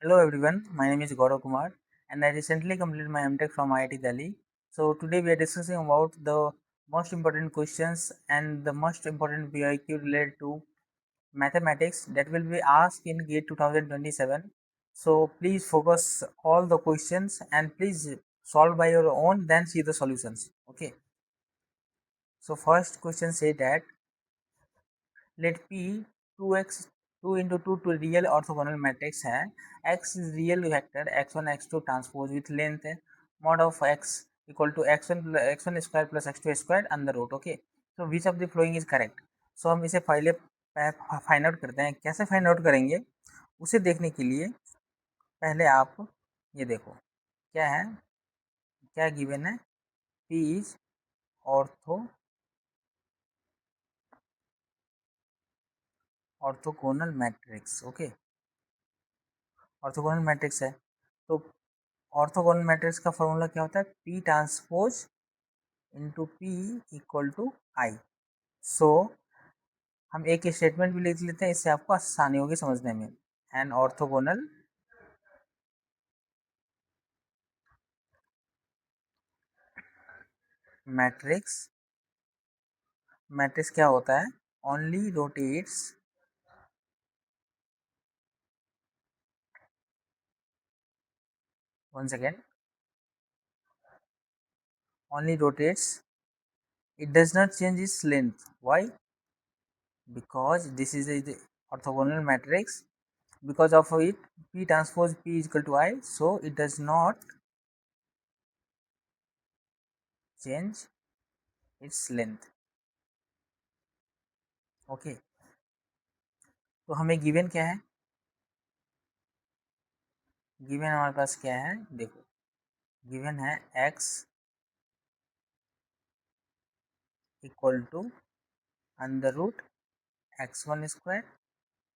Hello everyone, my name is Gaurav Kumar and I recently completed my MTech from IIT Delhi. So today we are discussing about the most important questions and the most important PIQ related to mathematics that will be asked in GATE 2027. So please focus all the questions and please solve by your own then see the solutions. Okay. So first question say that let P 2x 2 into 2 to real orthogonal matrix है x is real vector x1 x2 transpose with length mod of x equal to x1 square plus x2 square under root okay so which of the following is correct so हम इसे पहले find out करते हैं कैसे find out करेंगे उसे देखने के लिए पहले आप ये देखो क्या है क्या गिवन है P is orthogonal matrix okay orthogonal matrix है तो ऑर्थोगोनल मैट्रिक्स का फॉर्मूला क्या होता है P transpose into P equal to I so हम एक स्टेटमेंट भी लिख लेते हैं इससे आपको आसानी होगी समझने में एन ऑर्थोगोनल मैट्रिक्स मैट्रिक्स क्या होता है only rotates one second only rotates it does not change its length why because this is the orthogonal matrix because of it p transpose p is equal to I so it does not change its length okay तो हमें given क्या है given हमारे पास क्या है देखो given है x equal to under root x1 square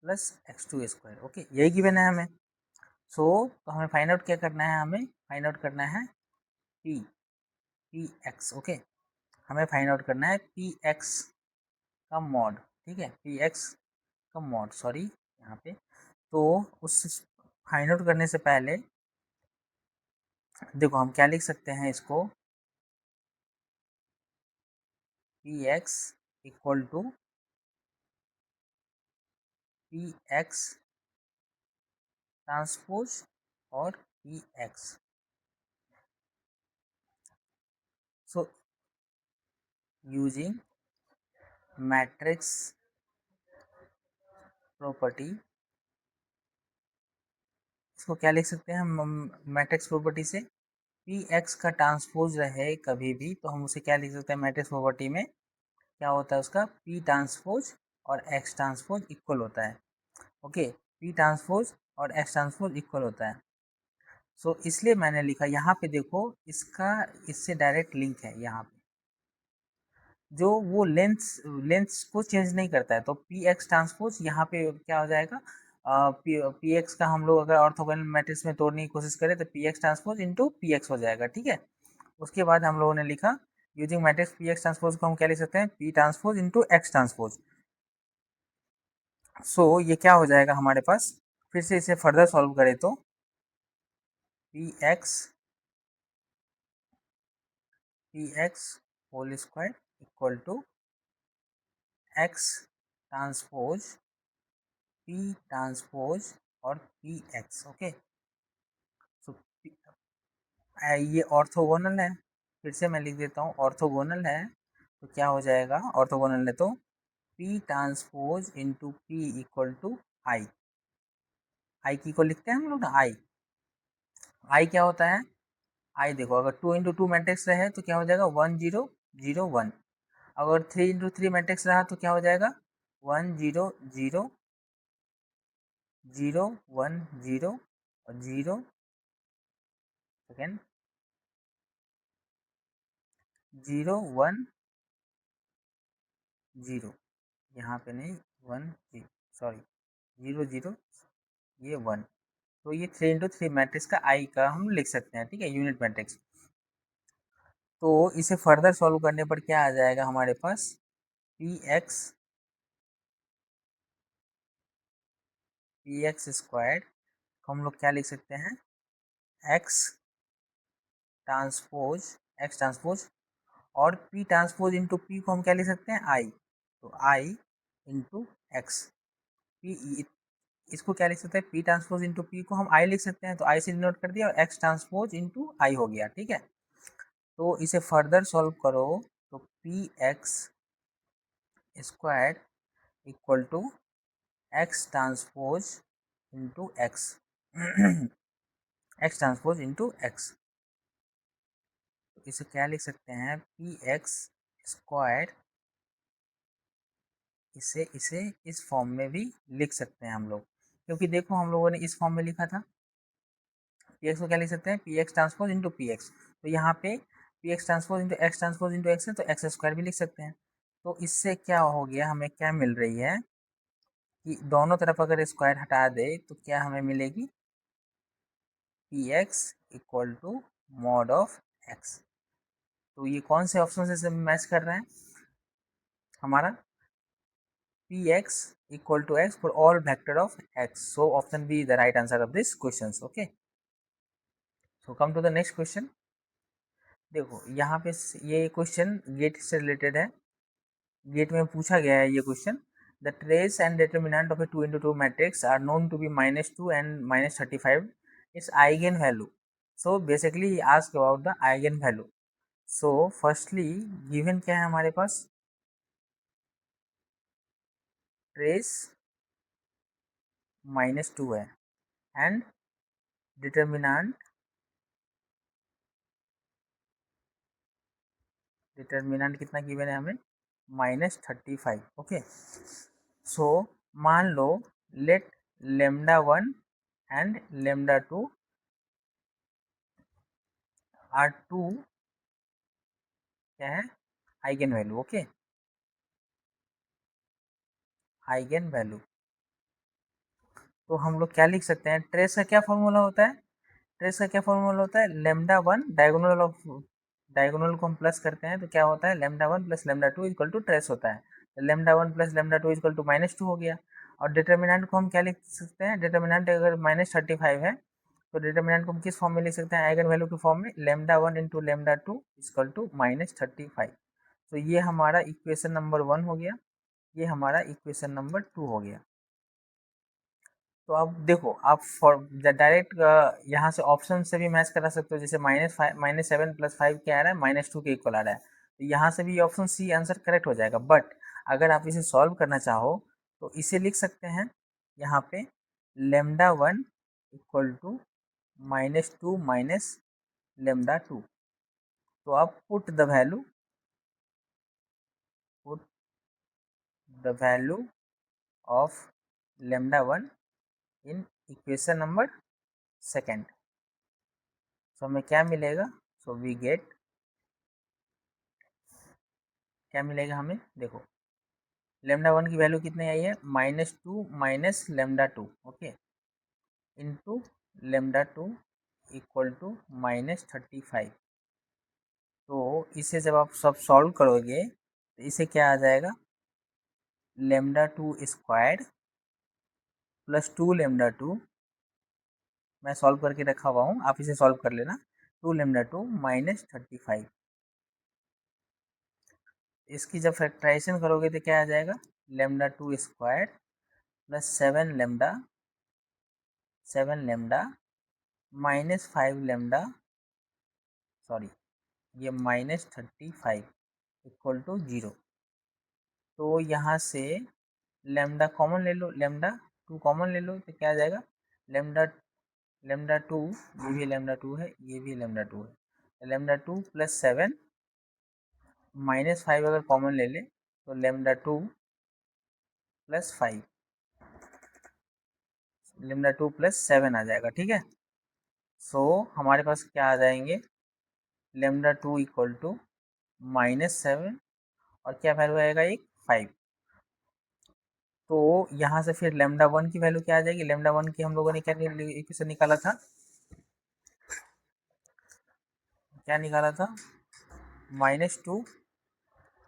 plus x2 square okay यही गिवन है हमें तो हमें फाइंड आउट क्या करना है हमें फाइंड आउट करना है पी एक्स ओके हमें फाइंड आउट करना है पी एक्स का मॉड ठीक है पी एक्स का मॉड सॉरी यहाँ पे तो उस फाइंड आउट करने से पहले देखो हम क्या लिख सकते हैं इसको P X equal to P X transpose और P X so using matrix property इसको क्या लिख सकते हैं हम मैट्रिक्स प्रॉपर्टी से पी एक्स का ट्रांसपोज रहे कभी भी तो हम उसे क्या लिख सकते हैं मैट्रिक्स प्रॉपर्टी में क्या होता है उसका पी ट्रांसपोज और एक्स ट्रांसपोज इक्वल होता है ओके पी ट्रांसपोज और एक्स ट्रांसपोज इक्वल होता है सो इसलिए मैंने लिखा यहाँ पे देखो इसका इससे डायरेक्ट लिंक है यहाँ पे जो वो लेंथ को चेंज नहीं करता है तो पी एक्स ट्रांसपोज यहाँ पे क्या हो जाएगा पी एक्स का हम लोग अगर ऑर्थोगोनल मैट्रिक्स में तोड़ने की कोशिश करें तो P X transpose into P x हो जाएगा ठीक है उसके बाद हम लोगों ने लिखा using matrix P X transpose को हम क्या लिख सकते हैं P transpose into X transpose so ये क्या हो जाएगा हमारे पास फिर से इसे फर्दर सॉल्व करें तो P X whole square equal to X transpose P transpose और पी एक्स ओके सो ये ऑर्थोगोनल है फिर से मैं लिख देता हूँ ऑर्थोगोनल है तो क्या हो जाएगा ऑर्थोगोनल है तो P transpose into P equal to I I की को लिखते हैं हम लोग ना आई क्या होता है आई देखो अगर 2 into 2 मैट्रिक्स रहे तो क्या हो जाएगा 1 0 0 1 अगर 3 into 3 मैट्रिक्स रहा तो क्या हो जाएगा 1 0 0 0 1 0 और 0 0 यहाँ पे नहीं 1 सॉरी 0 0 ये 1 तो ये 3 into 3 मैट्रिक्स का आई का हम लिख सकते हैं ठीक है यूनिट मैट्रिक्स तो इसे फर्दर सॉल्व करने पर क्या आ जाएगा हमारे पास पी एक्स स्क्वायर तो हम लोग क्या लिख सकते हैं, एक्स ट्रांसपोज और पी ट्रांसपोज इंटू पी को हम क्या लिख सकते हैं, आई। तो आई इंटू एक्स, पी इसको क्या लिख सकते हैं, पी ट्रांसपोज इंटू पी को हम आई लिख सकते हैं, तो आई से डिनोट कर दिया और एक्स ट्रांसपोज इंटू आई हो गया, ठीक है। तो इसे फर्दर सॉल्व करो तो P X square equal to X transpose into X X transpose into X. तो इसे क्या लिख सकते हैं, पी एक्स स्क्वायर, इसे इसे इस फॉर्म में भी लिख सकते हैं हम लोग, क्योंकि देखो हम लोगों ने इस फॉर्म में लिखा था। पी एक्स को क्या लिख सकते हैं, P X transpose into P x. तो यहाँ पे P X transpose into x है, तो एक्स स्क्वायर भी लिख सकते हैं। तो इससे क्या हो गया, हमें क्या मिल रही है कि दोनों तरफ अगर स्क्वायर हटा दे तो क्या हमें मिलेगी, P X equal to mod of X. तो ये कौन से ऑप्शन से मैच कर रहे हैं, हमारा P X equal to X for all vector of X. So option B is the right answer of this question. Okay, so come to the next question. देखो यहाँ पे ये क्वेश्चन गेट से रिलेटेड है, गेट में पूछा गया है ये question. The trace and determinant of a 2 into 2 matrix are known to be -2 and -35 is eigen value. So basically ask about the eigen value. So firstly given क्या है हमारे पास, ट्रेस -2 है एंड डिटर्मिनेंट कितना गिवन है हमें, -35। Okay, सो मान लो late λ1 and λ2 are to क्या है, eigen value. Okay, eigen value. तो हम लोग क्या लिख सकते हैं, ट्रेस का क्या फॉर्मूला होता है, ट्रेस का क्या फॉर्मूला होता है, λ1 डायगोनल ऑफ, डायगोनल को हम प्लस करते हैं तो क्या होता है, λ1 प्लस λ2 इक्वल टू ट्रेस होता है। λ1 प्लस λ2 इक्वल टू -2 हो गया। और डिटर्मिनेंट को हम क्या लिख सकते हैं, डिटर्मिनेंट अगर -35 है तो डिटर्मिनेंट को हम किस फॉर्म में लिख सकते हैं, आइगन वैल्यू के फॉर्म में, λ1 इंटू λ2 इक्वल टू -35। तो ये हमारा इक्वेशन नंबर 1 हो गया, ये हमारा इक्वेशन नंबर 2 हो गया। तो अब देखो आप फॉर डायरेक्ट यहाँ से ऑप्शन से भी मैच करा सकते हो, जैसे -7 + 5 क्या आ रहा है, -2 के इक्वल आ रहा है, तो यहाँ से भी ऑप्शन सी आंसर करेक्ट हो जाएगा। बट अगर आप इसे सॉल्व करना चाहो तो इसे लिख सकते हैं यहाँ पे λ1 इक्वल टू -2 माइनस λ2। तो आप put the value of λ1 in equation number second. So हमें क्या मिलेगा, सो वी गेट, क्या मिलेगा हमें, देखो λ1 की वैल्यू कितनी आई है, -2 minus λ2। Okay, into λ2 equal to -35। तो इसे जब आप सब सॉल्व करोगे तो इसे क्या आ जाएगा, λ2 स्क्वायर प्लस 2 λ2, मैं सॉल्व करके रखा हुआ हूँ, आप इसे सॉल्व कर लेना, 2 λ2 -35। इसकी जब फैक्टराइजेशन करोगे तो क्या आ जाएगा, λ2 स्क्वायर प्लस 7 λ -5 λ, सॉरी ये -35 इक्वल टू 0। तो यहाँ से लेमडा कॉमन ले लो, λ2 कॉमन ले लो तो क्या आ जाएगा, लेमडा λ2, ये भी λ2 है, ये भी λ2 है, λ2 प्लस 7 -5 अगर कॉमन ले ले तो λ2 प्लस 5, λ2 प्लस 7 आ जाएगा, ठीक है। सो हमारे पास क्या आ जाएंगे, λ2 इक्वल टू -7 और क्या वैल्यू आएगा, एक 5। तो यहाँ से फिर λ1 की वैल्यू क्या आ जाएगी, λ1 की हम लोगों ने क्या इक्वेशन निकाला था, क्या निकाला था, -2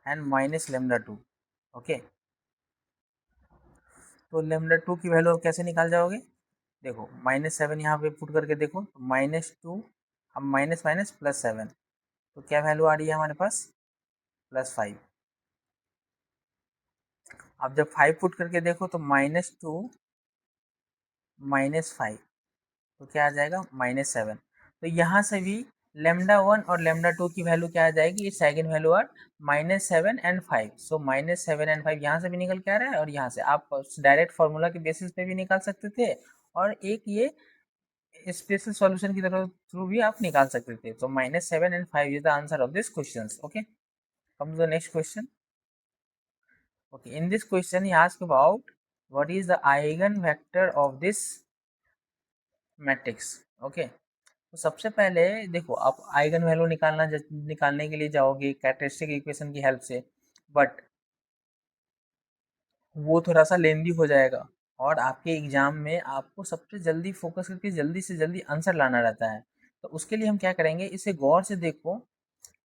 एंड माइनस λ2। ओके, तो λ2 की वैल्यू कैसे निकाल जाओगे, देखो -7 यहाँ पे पुट करके देखो, -2, अब माइनस माइनस +7, तो क्या वैल्यू आ रही है हमारे पास? +5। अब जब 5 पुट करके देखो तो -2 -5, तो क्या आ जाएगा? -7। तो यहाँ से भी λ1 और λ2 की वैल्यू क्या आ जाएगी? Its eigen value are -7 and 5। So -7 and 5 यहाँ से भी निकल के आ रहा है, और यहाँ से आप डायरेक्ट फार्मूला के बेसिस पे भी निकाल सकते थे, और एक ये स्पेशल सॉल्यूशन की तरह थ्रू भी आप निकाल सकते थे। तो -7 and 5 is the answer of this question. Okay, come to the next question. Okay, in this question he asked about what is the eigenvector of this matrix. Okay, तो सबसे पहले देखो, आप आइगन वैल्यू निकालने के लिए जाओगे कैरेक्टरिस्टिक इक्वेशन की हेल्प से, बट वो थोड़ा सा लेंदी हो जाएगा, और आपके एग्जाम में आपको सबसे जल्दी फोकस करके जल्दी से जल्दी आंसर लाना रहता है। तो उसके लिए हम क्या करेंगे, इसे गौर से देखो।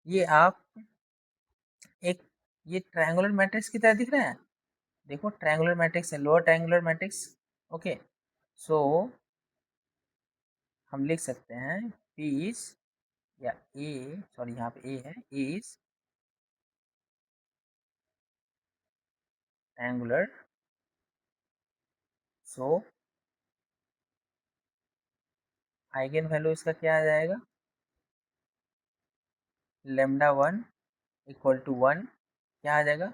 ये आप एक ये ट्रायंगुलर मैट्रिक्स की तरह दिख रहा है। देखो ट्रायंगुलर मैट्रिक्स है, लोअर ट्रायंगुलर मैट्रिक्स। ओके, सो हम लिख सकते हैं P इज, या ए, सॉरी यहाँ पे ए है, is triangular. So eigen value इसका क्या आ जाएगा? λ1 इक्वल टू 1। क्या आ जाएगा?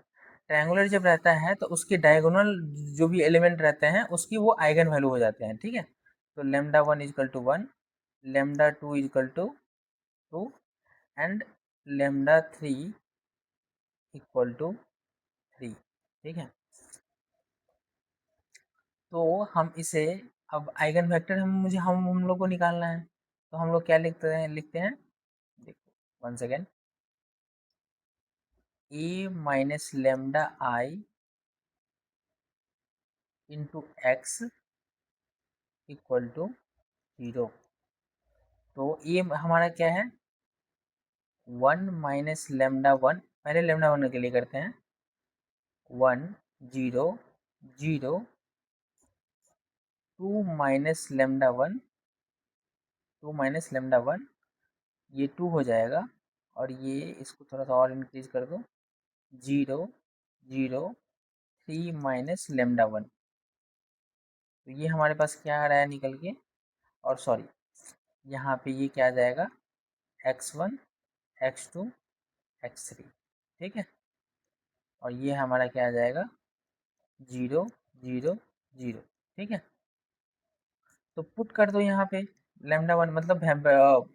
ट्रायंगुलर जब रहता है तो उसके डायगोनल जो भी एलिमेंट रहते हैं उसकी वो आइगन वैल्यू हो जाते हैं। ठीक है, तो λ1 equal to 1, λ2 equal to 2, and λ3 equal to 3। ठीक है, तो हम इसे, अब आइगन वेक्टर हम लोग को निकालना है, तो हम लोग क्या लिखते हैं, देखो one second. A minus lambda I into X equal to 0। तो ये हमारा क्या है? 1 माइनस लेमडा 1, पहले लेमडा 1 के लिए करते हैं। 1 0 0, 2 माइनस लेमडा 1, 2 माइनस लेमडा 1, ये 2 हो जाएगा, और ये इसको थोड़ा सा और इंक्रीज कर दो, 0 0 3 माइनस लेमडा 1। तो ये हमारे पास क्या आ रहा है निकल के, और सॉरी यहाँ पे ये क्या आ जाएगा? x1 x2 x3। ठीक है, और ये हमारा क्या आ जाएगा? 0 0 0। ठीक है, तो पुट कर दो यहाँ पे λ1, मतलब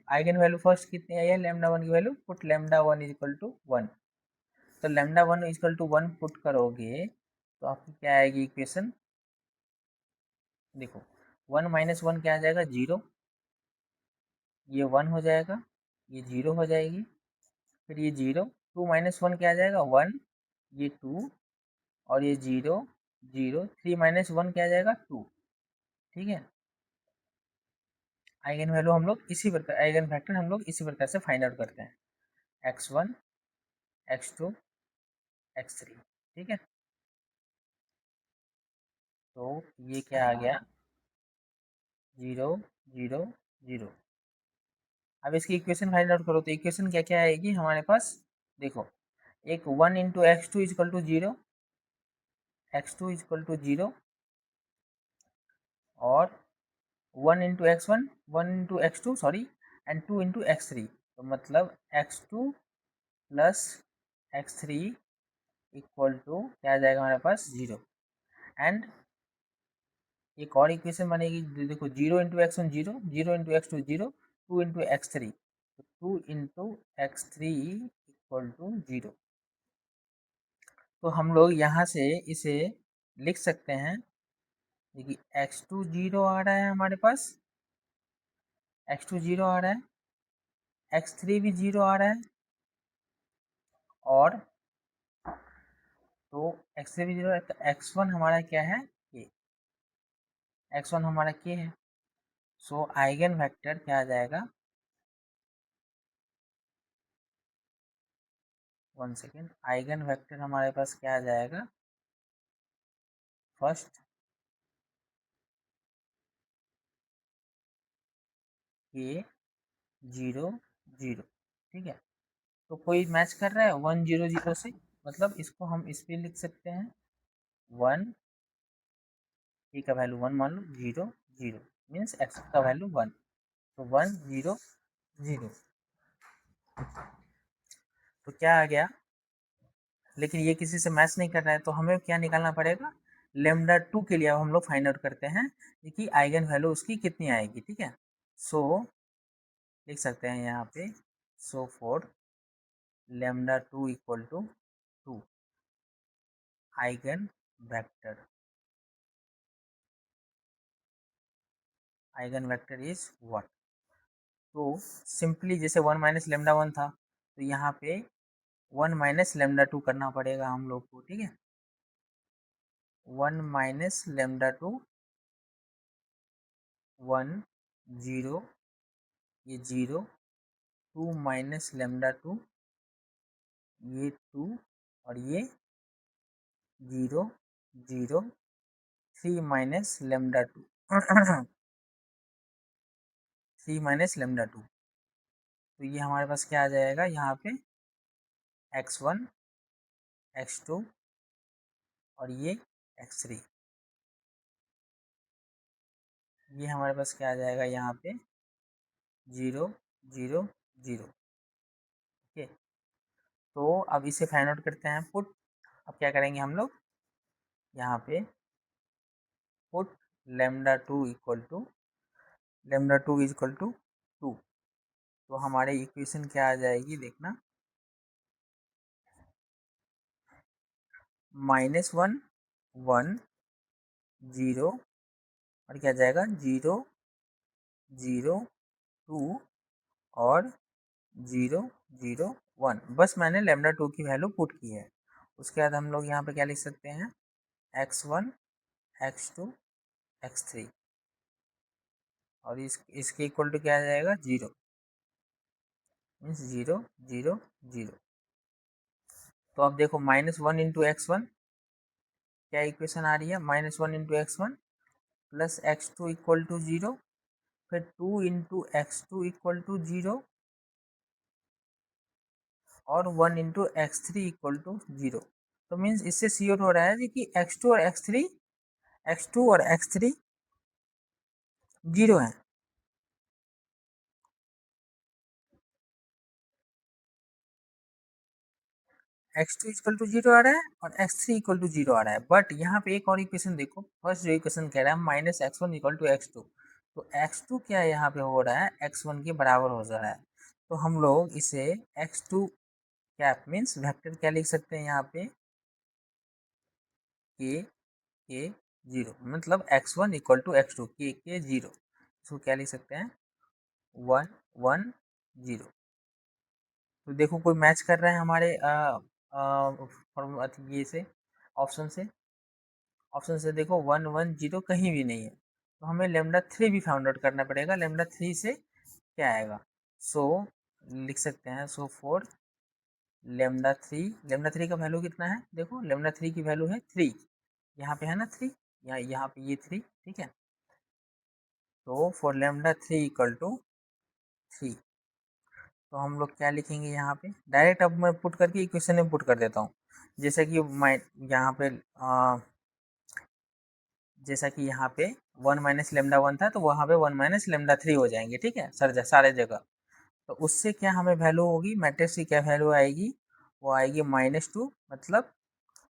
आइगन वैल्यू फर्स्ट कितनी आई है λ1 की वैल्यू, पुट λ1 इज इक्वल टू 1। तो λ1 इज इक्वल टू 1 पुट करोगे तो आपकी क्या आएगी इक्वेशन? देखो 1 माइनस 1 क्या आ जाएगा? 0, ये 1 हो जाएगा, ये 0 हो जाएगी, फिर ये 0, 2 माइनस 1 क्या आ जाएगा? 1, ये 2, और ये 0 0, 3 माइनस 1 क्या आ जाएगा? 2। ठीक है, आइगन वैल्यू हम लोग इसी प्रकार, आइगन फैक्टर हम लोग इसी प्रकार से फाइंड आउट करते हैं, x1 x2 x3। ठीक है, तो ये क्या आ गया? 0 0 0। अब इसकी इक्वेशन फाइंड आउट करो, तो इक्वेशन क्या क्या आएगी हमारे पास? देखो, एक 1 into x2 is equal to 0, x2 is equal to 0, और 1 into x1, 1 into x2 sorry, and 2 into x3। तो मतलब x2 plus x3 equal to क्या आ जाएगा हमारे पास? 0। एंड एक और इक्वेशन बनेगी, देखो 0 into x1 0, 0 into x2 0, 2 into x3, तो 2 इंटू x3 इक्वल टू 0। तो हम लोग यहाँ से इसे लिख सकते हैं, देखिए x2 0 आ रहा है हमारे पास, x2 0 आ रहा है, x3 भी 0 आ रहा है, और तो x3 भी 0 है, तो x1 हमारा क्या है? k, x1 हमारा k है। सो आइगन वेक्टर क्या आ जाएगा? वन सेकेंड, आइगन वेक्टर हमारे पास क्या आ जाएगा? फर्स्ट के 0 0, ठीक है। तो कोई मैच कर रहा है 1 0 0 से, मतलब इसको हम इस पे लिख सकते हैं 1, ए का वैल्यू 1 मान लो, 0 0 मीन्स एक्स का वैल्यू 1, तो 1 0 0। तो क्या आ गया, लेकिन ये किसी से मैच नहीं कर रहा है, तो हमें क्या निकालना पड़ेगा, लेमडा 2 के लिए अब हम लोग फाइंड आउट करते हैं कि आइगन वैल्यू उसकी कितनी आएगी, ठीक है। सो लिख सकते हैं यहाँ पे, so for lambda 2 equal to 2 eigen vector, eigen vector is what. तो सिंपली जैसे 1 माइनस लेमडा 1 था, तो यहाँ पे 1 माइनस लेमडा 2 करना पड़ेगा हम लोग को, ठीक है। 1 माइनस लेमडा 2, 1 0, ये 0, 2 माइनस लेमडा 2, ये 2, और ये 0 0, 3 माइनस लेमडा 2 3 माइनस लेमडा 2, तो ये हमारे पास क्या आ जाएगा यहाँ पे x1 x2 और ये x3, ये हमारे पास क्या आ जाएगा यहाँ पे 0 0 0, ओके। तो अब इसे फाइंड आउट करते हैं पुट। अब क्या करेंगे हम लोग, यहाँ पे put lambda 2 equal to, lambda 2 is equal to 2, तो हमारे इक्वेशन क्या आ जाएगी देखना, -1 1 0, और क्या जाएगा 0 0 2 और 0 0 1। बस मैंने लेमडा 2 की वैल्यू पुट की है। उसके बाद हम लोग यहाँ पे क्या लिख सकते हैं, x1 x2 x3, और इसके इक्वल टू क्या आ जाएगा 0, मीन्स 0 0 0। तो अब देखो -1 इंटू x1, क्या इक्वेशन आ रही है, -1 into x1 plus x2 equal to 0, फिर 2 इंटू x2 इक्वल टू 0, और 1 इंटू x3 इक्वल टू 0। तो मीन्स इससे श्योर हो रहा है कि x2 और x3, x2 और x3 0 है। x2 इक्वल टू 0 आ रहा है और x3 इक्वल टू 0 आ रहा है, बट यहाँ पे एक और इक्वेशन देखो, फर्स्ट जो इक्वेशन कह रहा है -x1 इक्वल टू x2, तो x2 क्या यहाँ पे हो रहा है, x1 के बराबर हो जा रहा है। तो हम लोग इसे x2 कैप मीन्स वेक्टर क्या लिख सकते हैं यहाँ पे, के 0, मतलब x1 इक्वल टू x2 के 0, इसको क्या लिख सकते हैं 1 1 0। तो देखो कोई मैच कर रहा है हमारे ये से ऑप्शन से, ऑप्शन से देखो 1 1 0 कहीं भी नहीं है, तो हमें लेमडा 3 भी फाउंड आउट करना पड़ेगा, लेमडा 3 से क्या आएगा। सो लिख सकते हैं, सो फॉर लेमडा 3, लेमडा 3 का वैल्यू कितना है, देखो लेमडा 3 की वैल्यू है 3, यहाँ पे है ना 3, यहाँ पे ये 3, ठीक है। तो फॉर लेमडा 3 इक्वल टू 3, तो हम लोग क्या लिखेंगे यहाँ पे, डायरेक्ट अब मैं पुट करके इक्वेशन में पुट कर देता हूँ, जैसे कि मैं यहाँ पे जैसा कि यहाँ पे 1 माइनस लेमडा 1 था, तो वहाँ पे 1 माइनस लेमडा 3 हो जाएंगे, ठीक है सर, सारे जगह। तो उससे क्या हमें वैल्यू होगी, मैट्रिक्स की क्या वैल्यू आएगी, वो आएगी -2, मतलब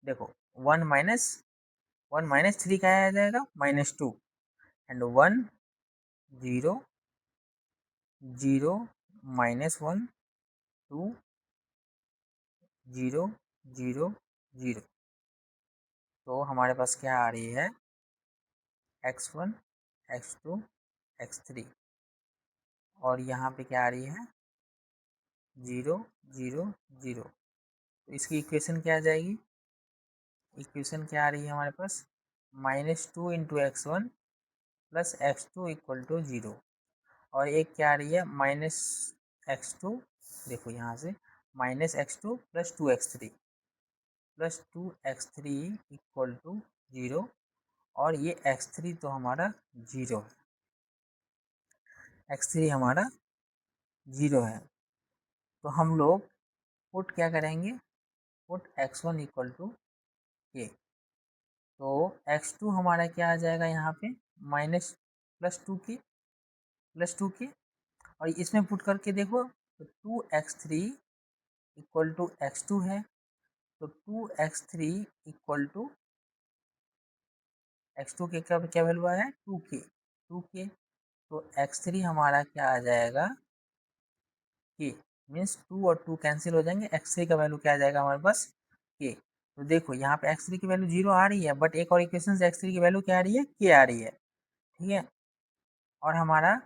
देखो 1 माइनस 3 क्या आ जाएगा -2, एंड 1 0 0 -1 2 0 0 0। तो हमारे पास क्या आ रही है, x1 x2 x3, और यहाँ पे क्या आ रही है 0 0 0। तो इसकी इक्वेशन क्या आ जाएगी, इक्वेशन क्या आ रही है हमारे पास, -2 into x1 plus x2 equal to 0, और एक क्या आ रही है -x2, देखो यहाँ से -x2 plus 2x3 plus 2x3 equal to 0, और ये x3 तो हमारा 0 है। x3 हमारा 0 है, तो हम लोग पुट क्या करेंगे, पुट x1 इक्वल टू के। तो x2 हमारा क्या आ जाएगा यहाँ पे, माइनस प्लस टू के और इसमें पुट करके देखो तो 2x3 इक्वल टू x2 है, तो 2x3 इक्वल टू x2 के क्या क्या वैल्यू है, 2k। तो x3 हमारा क्या आ जाएगा, के मीन्स 2 और 2 कैंसिल हो जाएंगे, x3 का वैल्यू क्या आ जाएगा हमारे पास, के। तो देखो यहाँ पे x3 की वैल्यू 0 आ रही है, बट एक और इक्वेशन से x3 की वैल्यू क्या आ रही है, के आ रही है, ठीक है। और हमारा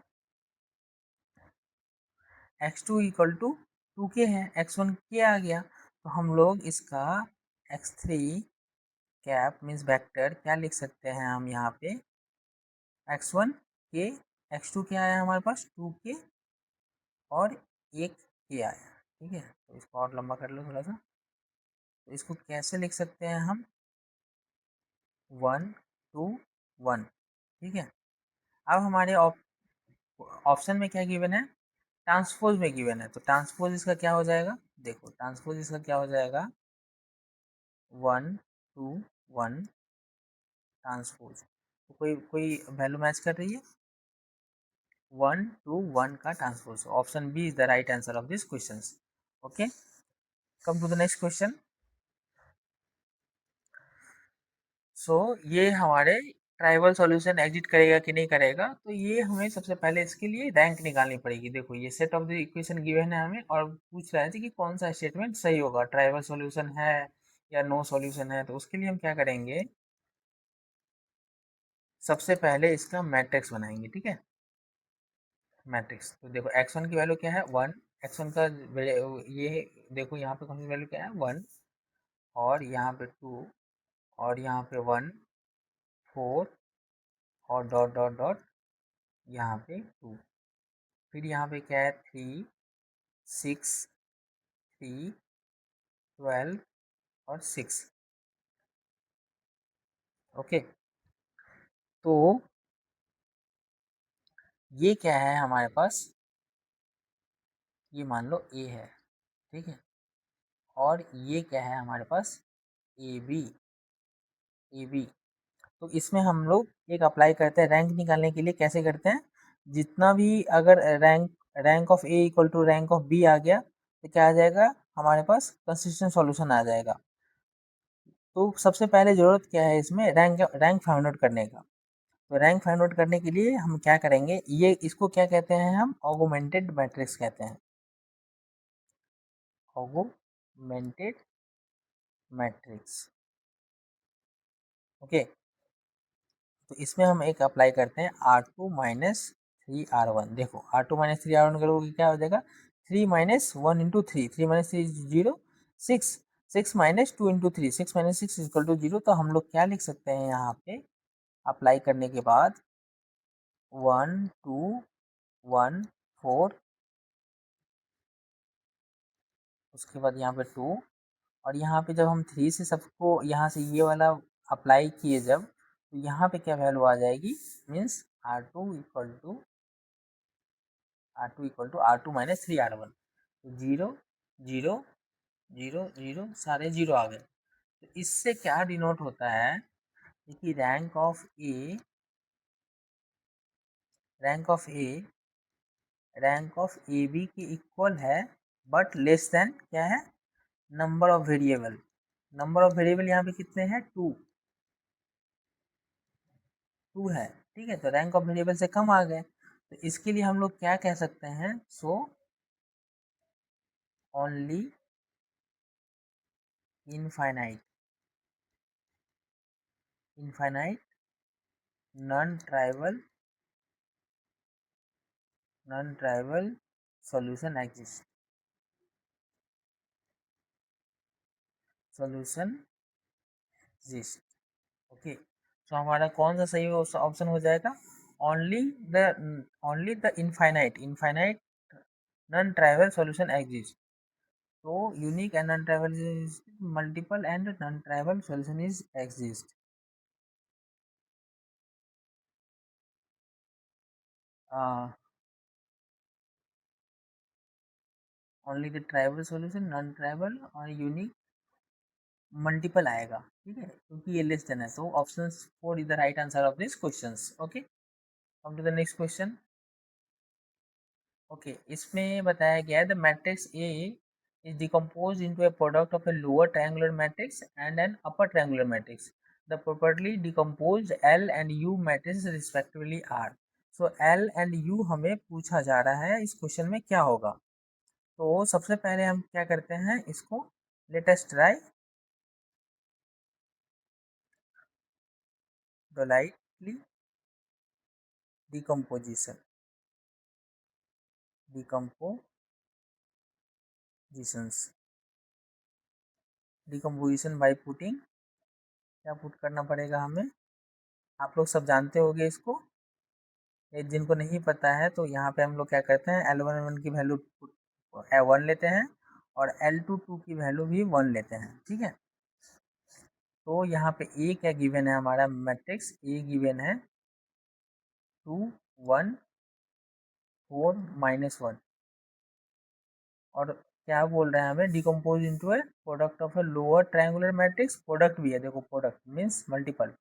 x2 इक्वल टू 2k है, x1 के आ गया, तो हम लोग इसका x3 कैप मीन्स वेक्टर क्या लिख सकते हैं हम यहाँ पे, x1 के, x2 क्या आया हमारे पास 2k और एक के आया, ठीक है। तो इसको और लंबा कर लो थोड़ा सा, तो इसको कैसे लिख सकते हैं हम, 1 2 1, ठीक है। अब हमारे ऑप्शन में क्या गिवन है, ट्रांसपोज में गिवन है, तो ट्रांसपोज इसका क्या हो जाएगा, देखो ट्रांसपोज इसका क्या हो जाएगा, 1 2 1 ट्रांसपोज, तो कोई कोई वैल्यू मैच कर रही है, 1 2 1 का transpose, option B is the right answer of this question. Okay, come to the next question. So ये हमारे ट्राइवल सॉल्यूशन एग्जिट करेगा कि नहीं करेगा, तो ये हमें सबसे पहले इसके लिए रैंक निकालनी पड़ेगी। देखो ये set of the equation given है हमें और पूछ रहा है कि कौन सा स्टेटमेंट सही होगा, ट्राइवल सॉल्यूशन है या नो सॉल्यूशन है। तो उसके लिए हम क्या करेंगे, सबसे पहले इसका मैट्रिक्स बनाएंगे, ठीक है। मैट्रिक्स, तो देखो x1 की वैल्यू क्या है, 1, x1 का ये देखो यहाँ पे कौन सी वैल्यू क्या है, 1, और यहाँ पे 2, और यहाँ पे 1 4, और डॉट डॉट डॉट यहाँ पे 2, फिर यहाँ पे क्या है, 3 6 3 12 और 6। ओके, तो ये क्या है हमारे पास, ये मान लो ए है, ठीक है। और ये क्या है हमारे पास, ए बी। तो इसमें हम लोग एक अप्लाई करते हैं रैंक निकालने के लिए, कैसे करते हैं, जितना भी अगर rank of A equal to rank of B आ गया तो क्या आ जाएगा हमारे पास, कंसिस्टेंट सॉल्यूशन आ जाएगा। तो सबसे पहले ज़रूरत क्या है इसमें, रैंक रैंक फाइंड आउट करने का। तो रैंक फाइंड आउट करने के लिए हम क्या करेंगे, ये इसको क्या कहते हैं, हम ऑगमेंटेड मैट्रिक्स कहते हैं, ऑगमेंटेड मैट्रिक्स। ओके, तो इसमें हम एक अप्लाई करते हैं R2 - 3R1। देखो R2 - 3R1 करोगे क्या हो जाएगा, 3 - 1 × 3, 3 - 3 0, 6, 6 - 2 × 3, 6 - 6 = 0। तो हम लोग क्या लिख सकते हैं यहाँ पे, अप्लाई करने के बाद 1 2 1 4, उसके बाद यहाँ पे 2, और यहाँ पे जब हम 3 से सबको यहाँ से ये वाला अप्लाई किए जब, तो यहाँ पे क्या वैल्यू आ जाएगी, मीन्स R2 = R2 - 3R1, तो 0 0 0 0 सारे 0 आ गए। तो इससे क्या डिनोट होता है कि रैंक ऑफ ए बी के इक्वल है, बट लेस देन क्या है, number of variable. Number of variable यहाँ पे कितने हैं, 2 है, ठीक है। तो रैंक ऑफ वेरिएबल से कम आ गए, तो इसके लिए हम लोग क्या कह सकते हैं, so only infinite infinite non trivial solution exist. Okay, तो हमारा कौन सा सही ऑप्शन हो जाएगा, only the infinite non trivial solution exist. तो unique and non trivial multiple and non trivial solution is exist. Only the trivial solution, non trivial और unique multiple आएगा, ठीक है, क्योंकि ये लेस देन है। तो option 4 is the right answer of this questions. Okay, come to the next question. Okay, इसमें बताया गया है the matrix A is decomposed into a product of a lower triangular matrix and an upper triangular matrix. The properly decomposed L and U matrices respectively are. So L and U हमें पूछा जा रहा है इस question में क्या होगा। तो सबसे पहले हम क्या करते हैं, इसको latest try Doolittle decomposition, decomposition by putting, क्या पुट करना पड़ेगा हमें, आप लोग सब जानते होंगे इसको। ये जिनको नहीं पता है तो यहाँ पे हम लोग क्या करते हैं, L11 की वैल्यू 1 लेते हैं और L22 की वैल्यू भी 1 लेते हैं, ठीक है। तो यहाँ पे ए क्या गिवन है, हमारा मैट्रिक्स ए गिवन है 2 1 4 -1, और क्या बोल रहे हैं हमें, decompose into A product of a lower triangular matrix, product भी है देखो, product means multiple,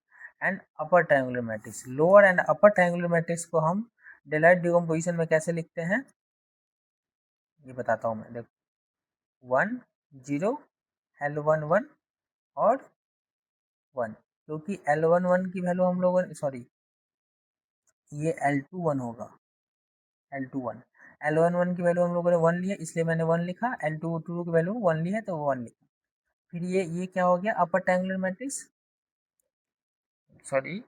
and upper triangular matrix. Lower and upper triangular matrix को हम डेलाइट डिकम्पोजिशन में कैसे लिखते हैं, ये बताता हूँ मैं, देखो 1 0 L11 और 1, क्योंकि L11 की वैल्यू हम लोगों ने, सॉरी ये L21 होगा, L21 L11 की वैल्यू हम लोगों ने 1 ली है, इसलिए मैंने 1 लिखा, L22 की वैल्यू 1 ली है तो 1 लिखा। फिर ये क्या हो गया, upper triangular matrix, sorry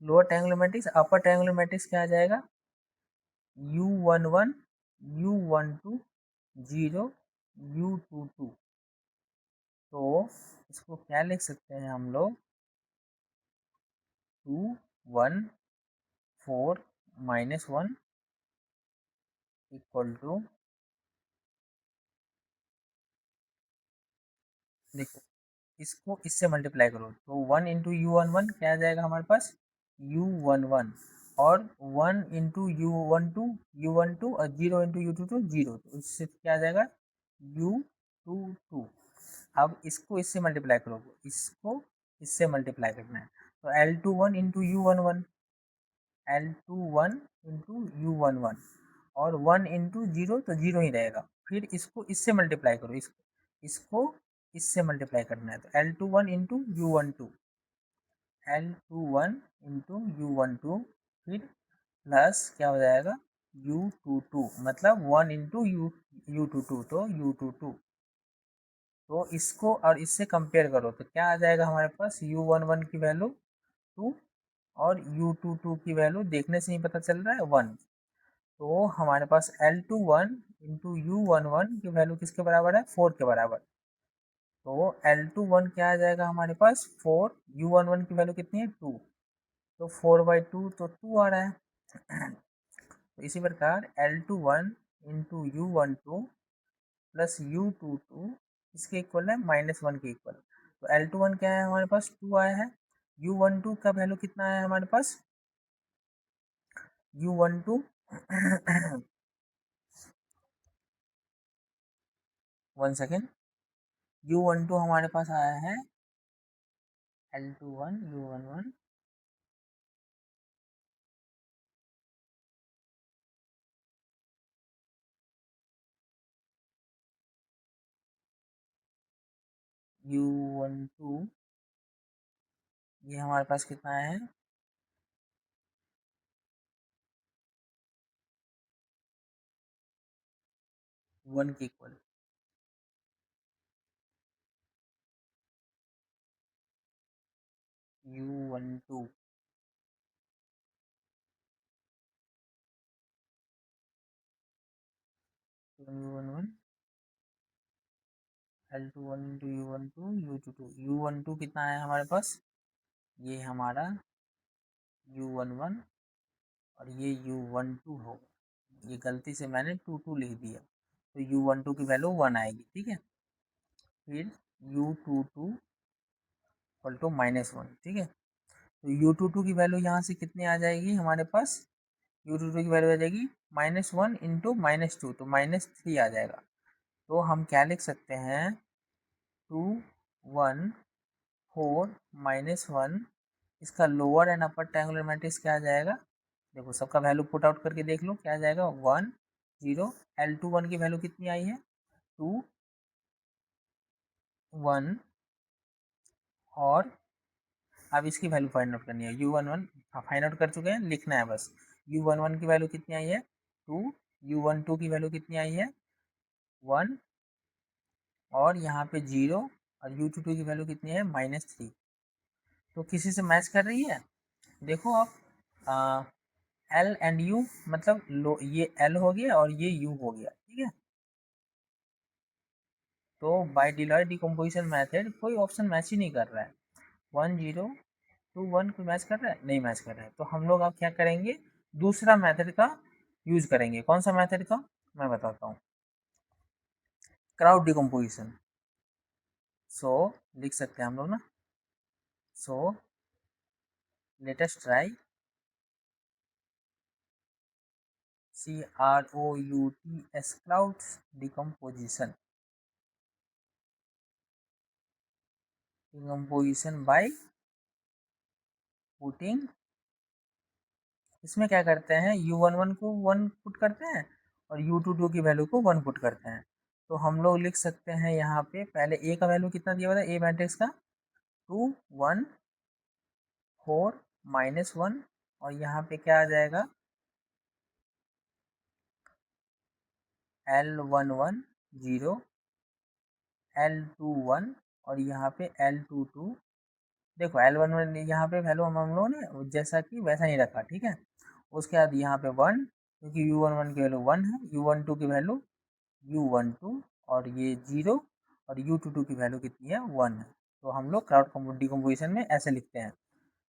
lower triangular matrix, upper triangular matrix क्या आ जाएगा, U11 U12 0 U22। तो इसको क्या लिख सकते हैं हम लोग, 2 1 4 -1 इक्वल टू, देखो इसको इससे मल्टीप्लाई करो तो 1 इंटू U11 क्या आ जाएगा हमारे पास, U11, और 1 इंटू U12 और 0 इंटू U22 0, तो इससे क्या आ जाएगा U22। अब इसको इससे मल्टीप्लाई करो, इसको इससे मल्टीप्लाई करना है, तो L21 into U11, L21 into U11, और 1 इंटू 0 तो 0 ही रहेगा। फिर इसको इससे मल्टीप्लाई करो, इसको इससे मल्टीप्लाई करना है, तो L21 into U12, L21 into U12, फिर प्लस क्या हो जाएगा U22, मतलब 1 इंटू U22, तो U22। तो इसको और इससे कंपेयर करो तो क्या आ जाएगा हमारे पास, U11 की वैल्यू 2 और U22 की वैल्यू देखने से ही पता चल रहा है 1। तो हमारे पास L21 इंटू U11 की वैल्यू किसके बराबर है, 4 के बराबर। तो L21 क्या आ जाएगा हमारे पास 4, U11 की वैल्यू कितनी है 2, तो 4/2 तो 2 आ रहा है। तो इसी प्रकार L21 into U12 plus U22 इसके इक्वल है -1 के इक्वल। तो L21 क्या है हमारे पास 2 आया है, U12 का वैल्यू कितना आया है हमारे पास, U12 1 सेकेंड, U12 हमारे पास आया है L21 U11 U12, ये हमारे पास कितना आया है 1 के equal. U12 U11 L21 into U12 U22, U12 कितना आया हमारे पास, ये हमारा U11 और ये U12 होगा, ये गलती से मैंने 22 लिख दिया, तो U12 की वैल्यू 1 आएगी, ठीक है। फिर U22 इक्वल टू -1, ठीक है। तो U22 की वैल्यू यहाँ से कितनी आ जाएगी हमारे पास, u22 की वैल्यू आ जाएगी -1 इंटू -2, तो -3 आ जाएगा। तो हम क्या लिख सकते हैं, 2 1 4 -1, इसका lower and upper triangular matrix क्या आ जाएगा, देखो सबका वैल्यू पुट आउट करके देख लो क्या आ जाएगा, 1 0। L21 की वैल्यू कितनी आई है, 2 1, और अब इसकी वैल्यू फाइंड आउट करनी है, u11 फाइंड आउट कर चुके हैं, लिखना है बस। u11 की वैल्यू कितनी आई है, 2, u12 की वैल्यू कितनी आई है, 1, और यहाँ पे 0, और u22 की वैल्यू कितनी है, -3। तो किसी से मैच कर रही है, देखो आप, एल एंड यू, मतलब लो ये एल हो गया और ये यू हो गया, ठीक है। तो बाय डिलॉयड डिकम्पोजिशन मेथड कोई ऑप्शन मैच ही नहीं कर रहा है, 1 0 2 1 कोई मैच कर रहा है, नहीं मैच कर रहा है। तो हम लोग अब क्या करेंगे, दूसरा मेथड का यूज करेंगे। कौन सा मेथड का, मैं बताता हूँ, क्राउड डिकम्पोजिशन। सो लिख सकते हैं हम लोग ना, so let us try, CROUTS, crowd decomposition, decomposition by putting, इसमें क्या करते हैं, u11 को 1 पुट करते हैं और u22 की वैल्यू को 1 पुट करते हैं। तो हम लोग लिख सकते हैं यहाँ पे, पहले a का वैल्यू कितना दिया हुआ था, a मैट्रिक्स का 2 1 4 -1, और यहाँ पे क्या आ जाएगा, L11 0, L21, और यहाँ पे L22। देखो L11 यहाँ पे वैल्यू हम लोगों ने जैसा कि वैसा ही रखा, ठीक है। उसके बाद यहाँ पे 1, क्योंकि u11 की वैल्यू 1 है, u12 की वैल्यू u12, और ये 0, और u22 की वैल्यू कितनी है, 1 है। तो हम लोग क्राउड डिकम्पोजिशन में ऐसे लिखते हैं।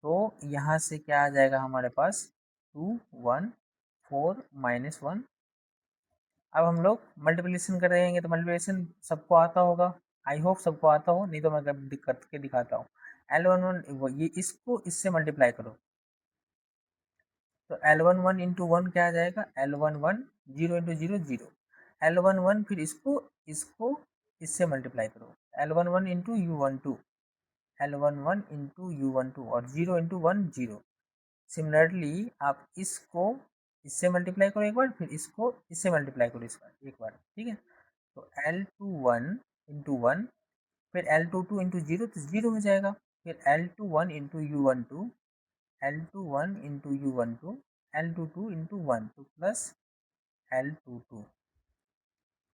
तो यहाँ से क्या आ जाएगा हमारे पास, 2 1 4 -1। अब हम लोग मल्टीप्लिकेशन करेंगे, तो मल्टीप्लिकेशन सबको आता होगा, आई होप सबको आता हो, नहीं तो मैं दिक्कत के दिखाता हूँ। L11 ये इसको इससे मल्टीप्लाई करो, तो L11 इंटू 1 क्या आ जाएगा, L11 0 इंटू 0 0, L11 फिर इसको इसको इससे मल्टीप्लाई करो, L11 into u12, L11 into u12, और 0 इंटू 1 0। सिमिलरली आप इसको इससे मल्टीप्लाई करो एक बार, फिर इसको इससे मल्टीप्लाई करो इस बार एक बार, ठीक है। तो L21 इंटू 1, फिर L22 इंटू 0, तो 0 हो जाएगा, फिर L21 into u12, L21 into u12, L22 into 1, तो प्लस L22,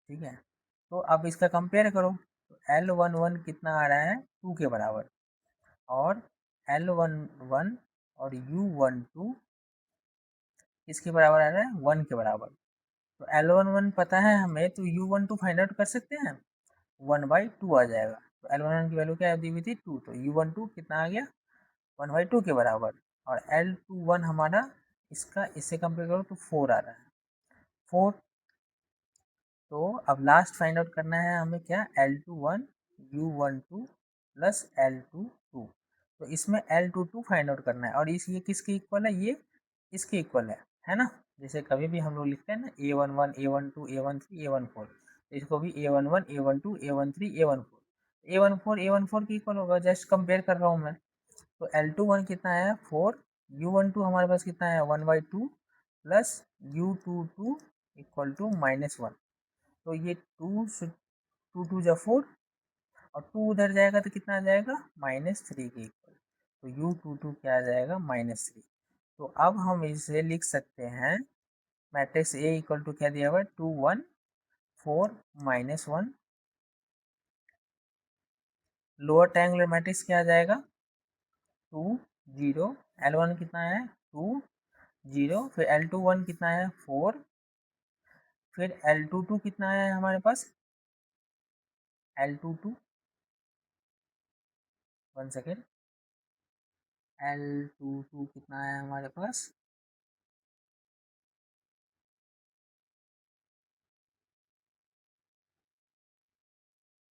ठीक है। तो अब इसका कंपेयर करो, तो L11 कितना आ रहा है, 2 के बराबर, और L11 और U12 इसके बराबर आ रहा है 1 के बराबर। तो L11 पता है हमें, तो U12 फाइंड आउट कर सकते हैं, 1/2 आ जाएगा। तो L11 की वैल्यू क्या दी हुई थी, 2, तो U12 कितना आ गया, 1/2 के बराबर, और L21 हमारा इसका इससे कंपेयर करो तो 4 आ रहा है, 4। तो अब लास्ट फाइंड आउट करना है हमें क्या, L21 U12 प्लस L22। तो इसमें L22 फाइंड आउट करना है, और इस ये किसके इक्वल है, ये इसके इक्वल है ना। जैसे कभी भी हम लोग लिखते हैं ना, A11 A12 A13 A14, तो इसको भी A11 A12 A13 A14, A14 के इक्वल होगा, जस्ट कंपेयर कर रहा हूँ मैं। तो L21 कितना है, 4, U12 हमारे पास कितना है, 1/2, प्लस U22 इक्वल टू -1। तो ये 2 2 जा 4, और 2 उधर जाएगा तो कितना आ जाएगा, -3 के इक्वल। तो U22 क्या आ जाएगा, -3। तो अब हम इसे लिख सकते हैं, मैट्रिक्स A इक्वल टू क्या दिया हुआ है, 2 1 4 -1, लोअर ट्रायंगुलर मैट्रिक्स क्या आ जाएगा, 2 0, L1 कितना है, 2 0, फिर L21 कितना है, 4, फिर L22 कितना है हमारे पास, L22 1 सेकेंड, L22 कितना है हमारे पास,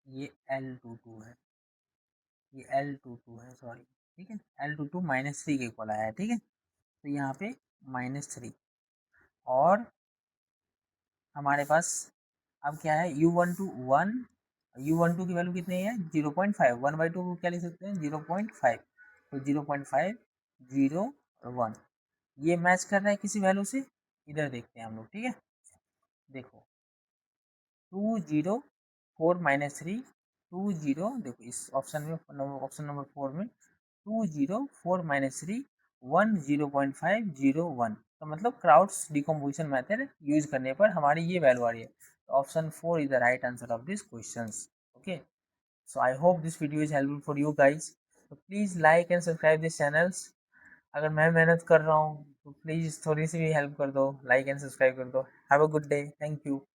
ये L22 है, ये L22 है, सॉरी, ठीक है। L22 -3 के इक्वल आया है, ठीक है। तो यहाँ पे -3, और हमारे पास अब क्या है u1 की वैल्यू कितनी है 0.5, 1/2 को क्या लिख सकते हैं 0.5, तो 0.5 0 1 ये मैच कर रहा है किसी वैल्यू से, इधर देखते हैं हम लोग, ठीक है। देखो 2 0 4 - 3 2 0, देखो इस ऑप्शन में ऑप्शन नंबर 4 में 2 0 4 - 3 1 0.5 0 1, तो मतलब क्राउड्स डिकम्पोजिशन मेथड यूज करने पर हमारी ये वैल्यू आ रही है। तो option 4 is the right answer of this questions. Okay, so I hope this video is helpful for you guys. तो please like and subscribe this channels. अगर मैं मेहनत कर रहा हूँ तो प्लीज़ थोड़ी सी भी हेल्प कर दो, लाइक एंड सब्सक्राइब कर दो। Have a good day, thank you.